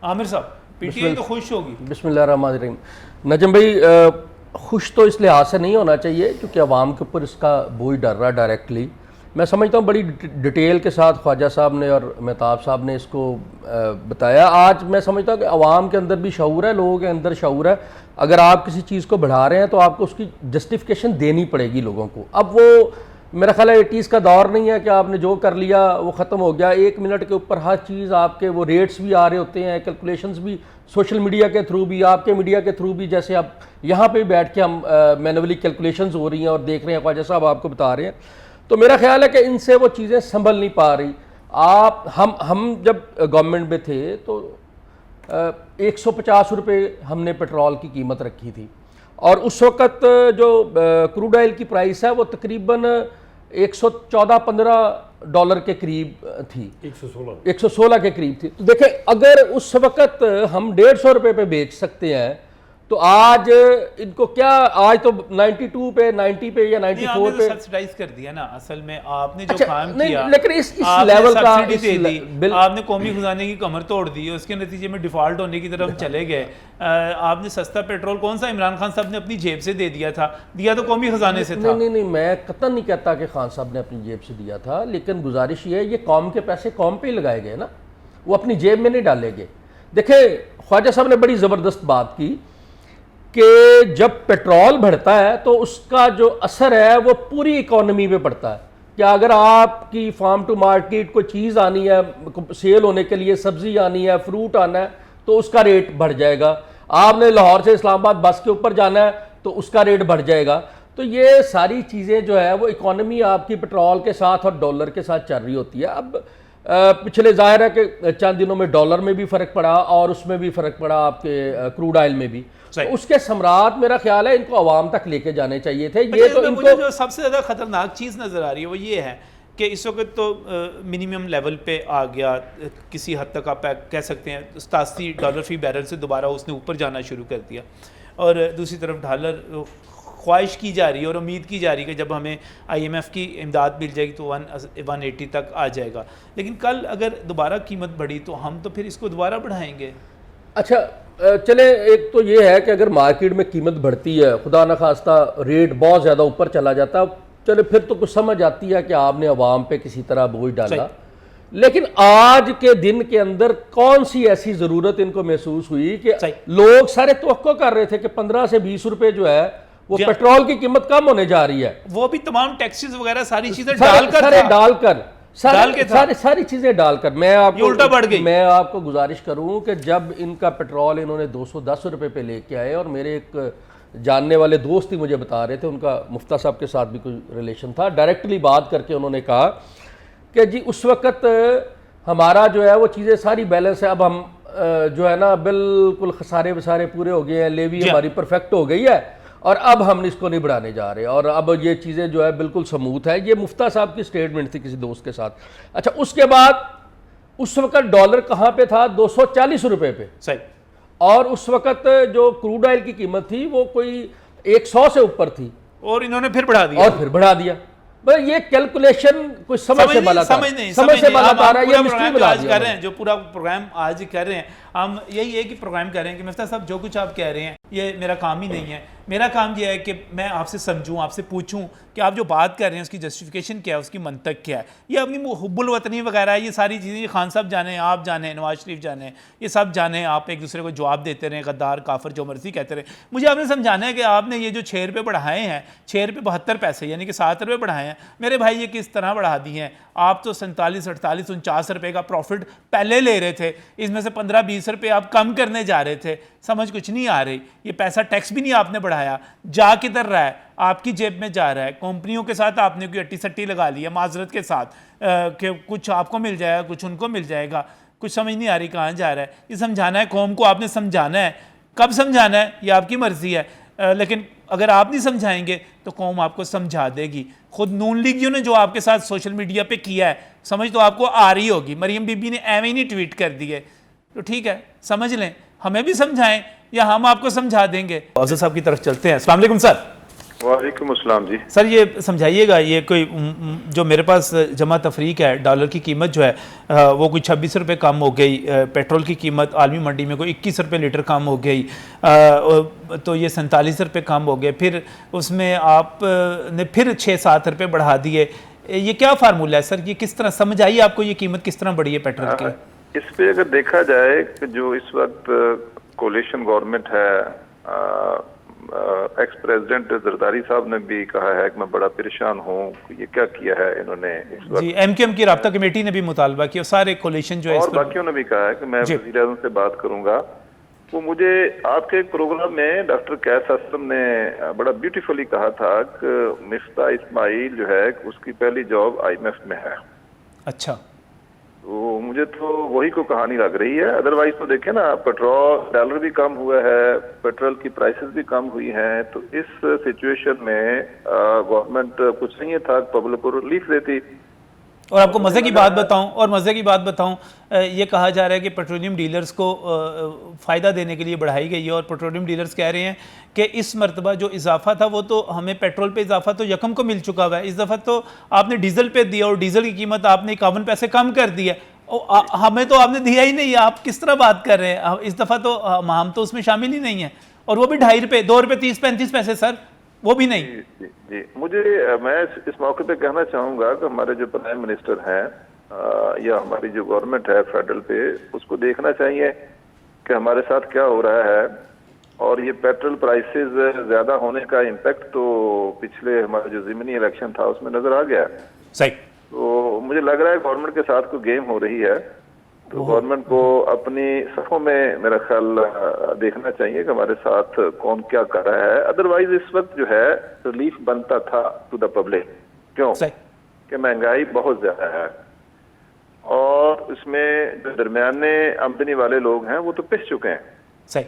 आमिर साहब, पीटीआई तो खुश होगी। बिस्मिल्लाहिर्रहमानिर्रहीम। नजम भाई, खुश तो इस लिहाज से नहीं होना चाहिए क्योंकि अवाम के ऊपर इसका बोझ डर रहा डायरेक्टली। मैं समझता हूँ बड़ी डिटेल के साथ ख्वाजा साहब ने और मेहताब साहब ने इसको बताया। आज मैं समझता हूँ कि अवाम के अंदर भी शऊर है, लोगों के अंदर शऊर है। अगर आप किसी चीज़ को बढ़ा रहे हैं तो आपको उसकी जस्टिफिकेशन देनी पड़ेगी लोगों को। अब वो मेरा ख्याल है 80s का दौर नहीं है कि आपने जो कर लिया वो ख़त्म हो गया। 1 मिनट के ऊपर हर चीज़ आपके वो रेट्स भी आ रहे होते हैं, कैलकुलेशंस भी सोशल मीडिया के थ्रू भी, आपके मीडिया के थ्रू भी। जैसे अब यहाँ पे बैठ के हम मैनुअली कैलकुलेशंस हो रही हैं और देख रहे हैं, ख्वाजा साहब आपको बता रहे हैं। तो मेरा ख्याल है कि इनसे वो चीज़ें संभल नहीं पा रही। हम जब गवर्नमेंट में थे तो 150 रुपये हमने पेट्रोल की कीमत रखी थी और उस वक़्त जो क्रूड ऑयल की प्राइस है वो तकरीबन 114-15 के करीब थी, 116 के करीब थी। तो देखें, अगर उस वक़्त हम 150 रुपये पे बेच सकते हैं तो आज इनको क्या, आज तो 92 पे, 90 पे या 94 पे सब्सिडाइज कर दिया ना। असल में आपने जो अच्छा, काम नहीं, किया, लेकिन इस लेवल का आपने कौमी खजाने की कमर तोड़ दी, उसके नतीजे में डिफॉल्ट होने की तरफ चले गए। आपने सस्ता पेट्रोल कौन सा इमरान खान साहब ने अपनी जेब से दे दिया था? दिया तो कौमी खजाने से था। नहीं, मैं कतई नहीं कहता कि खान साहब ने अपनी जेब से दिया था, लेकिन गुजारिश ये है, ये कौम के पैसे कौम पे ही लगाए गए ना, वो अपनी जेब में नहीं डालेंगे। देखे, ख्वाजा साहब ने बड़ी ज़बरदस्त बात की कि जब पेट्रोल बढ़ता है तो उसका जो असर है वो पूरी इकोनॉमी पे पड़ता है। कि अगर आपकी फार्म टू मार्केट कोई चीज़ आनी है, सेल होने के लिए सब्जी आनी है, फ्रूट आना है, तो उसका रेट बढ़ जाएगा। आपने लाहौर से इस्लामाबाद बस के ऊपर जाना है तो उसका रेट बढ़ जाएगा। तो ये सारी चीज़ें जो है वो इकोनॉमी आपकी पेट्रोल के साथ और डॉलर के साथ चल रही होती है। अब पिछले ज़ाहिर है कि चंद दिनों में डॉलर में भी फ़र्क पड़ा और उसमें भी फ़र्क पड़ा, आपके क्रूड ऑयल में भी। तो उसके सम्राट मेरा ख्याल है इनको आवाम तक लेके जाने चाहिए थे। ये तो इनको मुझे जो सबसे ज़्यादा ख़तरनाक चीज़ नज़र आ रही है वो ये है कि इस वक्त तो मिनिमम लेवल पे आ गया, किसी हद तक आप कह सकते हैं $87 फी बैरल से दोबारा उसने ऊपर जाना शुरू कर दिया। और दूसरी तरफ डॉलर ख्वाहिश की जा रही है और उम्मीद की जा रही है कि जब हमें IMF की इमदाद मिल जाएगी तो 180 तक आ जाएगा। लेकिन कल अगर दोबारा कीमत बढ़ी तो हम तो फिर इसको दोबारा बढ़ाएंगे। अच्छा, चले, एक तो ये है कि अगर मार्केट में कीमत बढ़ती है, खुदा न खास्ता रेट बहुत ज़्यादा ऊपर चला जाता, चले फिर तो कुछ समझ आती है कि आपने अवाम पे किसी तरह बोझ डाला। लेकिन आज के दिन के अंदर कौन सी ऐसी ज़रूरत इनको महसूस हुई कि लोग सारे तवक्को कर रहे थे कि 15 से 20 रुपए जो है वो पेट्रोल की कीमत कम होने जा रही है, वो भी तमाम टैक्सेस वगैरह सारी चीजें सारी चीजें डालकर मैं आपको उल्टा बढ़ गई। मैं आपको गुजारिश करूं कि जब इनका पेट्रोल इन्होंने 210 रुपए पे लेके आए, और मेरे एक जानने वाले दोस्त ही मुझे बता रहे थे, उनका मुफ्ता साहब के साथ भी कोई रिलेशन था, डायरेक्टली बात करके उन्होंने कहा कि जी उस वक़्त हमारा जो है वो चीज़ें सारी बैलेंस है, अब हम जो है ना बिल्कुल खसारे वसारे पूरे हो गए हैं, लेवी हमारी परफेक्ट हो गई है और अब हम इसको नहीं बढ़ाने जा रहे, और अब ये चीज़ें जो है बिल्कुल स्मूथ है। ये मुफ्ता साहब की स्टेटमेंट थी किसी दोस्त के साथ। अच्छा, उसके बाद उस वक़्त डॉलर कहाँ पे था? 240 रुपए पे। सही। और उस वक़्त जो क्रूड ऑयल की कीमत थी वो कोई 100 से ऊपर थी, और इन्होंने फिर बढ़ा दिया। बस ये कैलकुलेशन कुछ समझ से बाला समझ से बाला आ रहा है। ये मिस्ट्री आज कर रहे हैं, जो पूरा प्रोग्राम आज कर रहे हैं हम, यही है कि प्रोग्राम कर रहे हैं कि मुफ्ता साहब जो कुछ आप कह रहे हैं ये मेरा काम ही नहीं है। मेरा काम ये है कि मैं आपसे समझूं, आपसे पूछूं कि आप जो बात कर रहे हैं उसकी जस्टिफिकेशन क्या है, उसकी मंतक क्या है। ये अपनी हुब्बुल वतनी वगैरह ये सारी चीज़ें खान साहब जाने, आप जाने, नवाज शरीफ जाने, ये सब जाने, आप एक दूसरे को जवाब देते रहें, गद्दार काफिर जो मर्जी कहते रहे। मुझे आपने समझाना है कि आपने ये जो 6 रुपये बढ़ाए हैं, 6 रुपये 72 पैसे यानी कि 7 रुपये बढ़ाए हैं, मेरे भाई ये किस तरह बढ़ा दिए हैं? आप तो 47, 48, 49 रुपये का प्रॉफिट पहले ले रहे थे, इसमें से 15-20 रुपये आप कम करने जा रहे थे। समझ कुछ नहीं आ रही। ये पैसा टैक्स भी नहीं आपने बढ़ाया, जा किधर रहा है? आपकी जेब में जा रहा है। कंपनियों के साथ आपने कोई अट्टी सट्टी लगा ली है माजरत के साथ कि कुछ आपको मिल जाएगा, कुछ उनको मिल जाएगा। कुछ समझ नहीं आ रही कहाँ जा रहा है। ये समझाना है कौम को, आपने समझाना है। कब समझाना है ये आपकी मर्जी है, लेकिन अगर आप नहीं समझाएंगे तो कौम आपको समझा देगी। खुद नून लीगियों ने जो आपके साथ सोशल मीडिया पे किया है, समझ तो आपको आ रही होगी। मरियम बीबी ने एवं ही नहीं ट्वीट कर दिए, तो ठीक है समझ लें। हमें भी समझाएं या हम आपको समझा देंगे। अफजल साहब की तरफ चलते हैं। अस्सलाम वालेकुम सर। वालेकुम अस्सलाम जी। सर ये समझाइएगा, ये कोई जो मेरे पास जमा तफरीक है, डॉलर की कीमत जो है वो कोई 26 रुपये कम हो गई, पेट्रोल की कीमत आलमी मंडी में कोई 21 रुपये लीटर कम हो गई, तो ये 47 रुपये कम हो गए, फिर उसमें आप ने फिर 6-7 रुपये बढ़ा दिए। ये क्या फार्मूला है सर, ये किस तरह समझ आई आपको, ये कीमत किस तरह बढ़ी है पेट्रोल की? इस पे अगर देखा जाए कि जो इस वक्त कोलिशन गवर्नमेंट है, एक्स प्रेसिडेंट जरदारी साहब ने भी कहा है कि मैं बड़ा परेशान हूँ, ये क्या किया है इन्होंने इस वक्त। जी, एमक्यूएम की राब्ता कमेटी ने भी मुतालबा किया, सारे कोलिशन जो है और बाकियों ने भी कहा है कि मैं वज़ीर आज़म से बात करूंगा। वो मुझे आपके एक प्रोग्राम में डॉक्टर कैस असलम ने बड़ा ब्यूटीफुली कहा था कि मिफ्ता इस्माइल जो है उसकी पहली जॉब IMF में है। अच्छा, तो मुझे तो वही को कहानी लग रही है। अदरवाइज तो देखे ना, पेट्रोल डॉलर भी कम हुआ है, पेट्रोल की प्राइसेस भी कम हुई हैं, तो इस सिचुएशन में गवर्नमेंट कुछ नहीं था पब्लिक को रिलीफ देती। और आपको मज़े की बात बताऊं, ये कहा जा रहा है कि पेट्रोलियम डीलर्स को फ़ायदा देने के लिए बढ़ाई गई है, और पेट्रोलियम डीलर्स कह रहे हैं कि इस मरतबा जो इजाफा था वो तो हमें पेट्रोल पे इजाफा तो यकम को मिल चुका हुआ है, इस दफ़ा तो आपने डीजल पे दिया और डीजल की कीमत आपने 51 पैसे कम कर दी है, हमें तो आपने दिया ही नहीं है। आप किस तरह बात कर रहे हैं? इस दफ़ा तो हम तो उसमें शामिल ही नहीं है, और वो भी 2.5 रुपये, 2 रुपये 30-35 पैसे सर, वो भी नहीं। जी, मैं इस मौके पे कहना चाहूंगा कि हमारे जो प्राइम मिनिस्टर हैं या हमारी जो गवर्नमेंट है फेडरल पे, उसको देखना चाहिए कि हमारे साथ क्या हो रहा है। और ये पेट्रोल प्राइसेस ज्यादा होने का इम्पैक्ट तो पिछले हमारा जो ज़मीनी इलेक्शन था उसमें नजर आ गया। सही। तो मुझे लग रहा है गवर्नमेंट के साथ कोई गेम हो रही है, तो गवर्नमेंट को अपनी सफों में मेरा ख्याल देखना चाहिए कि हमारे साथ कौन क्या कर रहा है। अदरवाइज इस वक्त जो है रिलीफ बनता था टू द पब्लिक। क्यों? कि महंगाई बहुत ज्यादा है, और इसमें जो दरमियाने आमदनी वाले लोग हैं वो तो पिस चुके हैं। सही।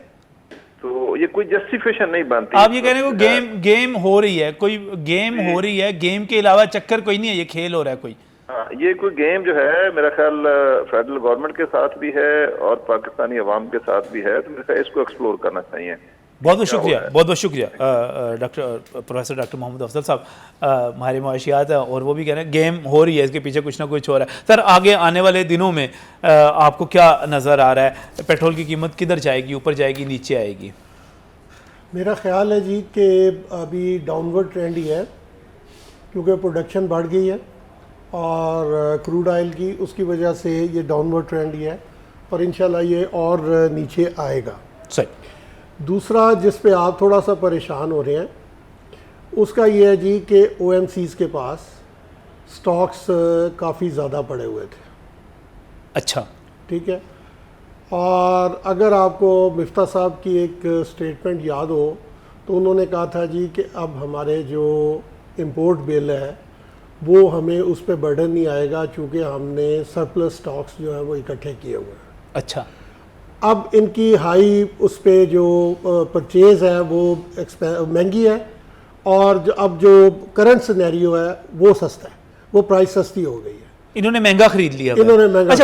तो ये कोई जस्टिफिकेशन नहीं बनती। आप ये कह रहे हैं वो गेम हो रही है, कोई गेम हो रही है, गेम के अलावा चक्कर कोई नहीं है, ये खेल हो रहा है कोई। हाँ, ये कोई गेम जो है मेरा ख्याल फेडरल गवर्नमेंट के साथ भी है और पाकिस्तानी अवाम के साथ भी है, तो मेरे ख्याल इसको एक्सप्लोर करना चाहिए। बहुत बहुत शुक्रिया, बहुत बहुत शुक्रिया प्रोफेसर डॉक्टर मोहम्मद अफजल साहब, हमारे मुआशियात है, और वो भी कह रहे हैं गेम हो रही है, इसके पीछे कुछ ना कुछ हो रहा है। सर आगे आने वाले दिनों में आपको क्या नज़र आ रहा है, पेट्रोल की कीमत किधर जाएगी, ऊपर जाएगी, नीचे आएगी? मेरा ख्याल है जी कि अभी डाउनवर्ड ट्रेंड ही है, क्योंकि प्रोडक्शन बढ़ गई है और क्रूड ऑयल की, उसकी वजह से ये डाउनवर्ड ट्रेंड ही है, और इंशाल्लाह ये और नीचे आएगा। सही। दूसरा जिस पे आप थोड़ा सा परेशान हो रहे हैं उसका ये है जी कि OMCs के पास स्टॉक्स काफ़ी ज़्यादा पड़े हुए थे। अच्छा, ठीक है। और अगर आपको मिफ्ता साहब की एक स्टेटमेंट याद हो तो उन्होंने कहा था जी कि अब हमारे जो इंपोर्ट बिल है वो हमें उस पर बर्डन नहीं आएगा, चूँकि हमने सरप्लस स्टॉक्स जो है वो इकट्ठे किए हुए हैं। अच्छा। अब इनकी हाई उस पे जो परचेज़ है वो महंगी है, और अब जो करंट सिनेरियो है वो सस्ता है, वो प्राइस सस्ती हो गई है, इन्होंने महंगा खरीद लिया। इन्होंने महंगा। अच्छा,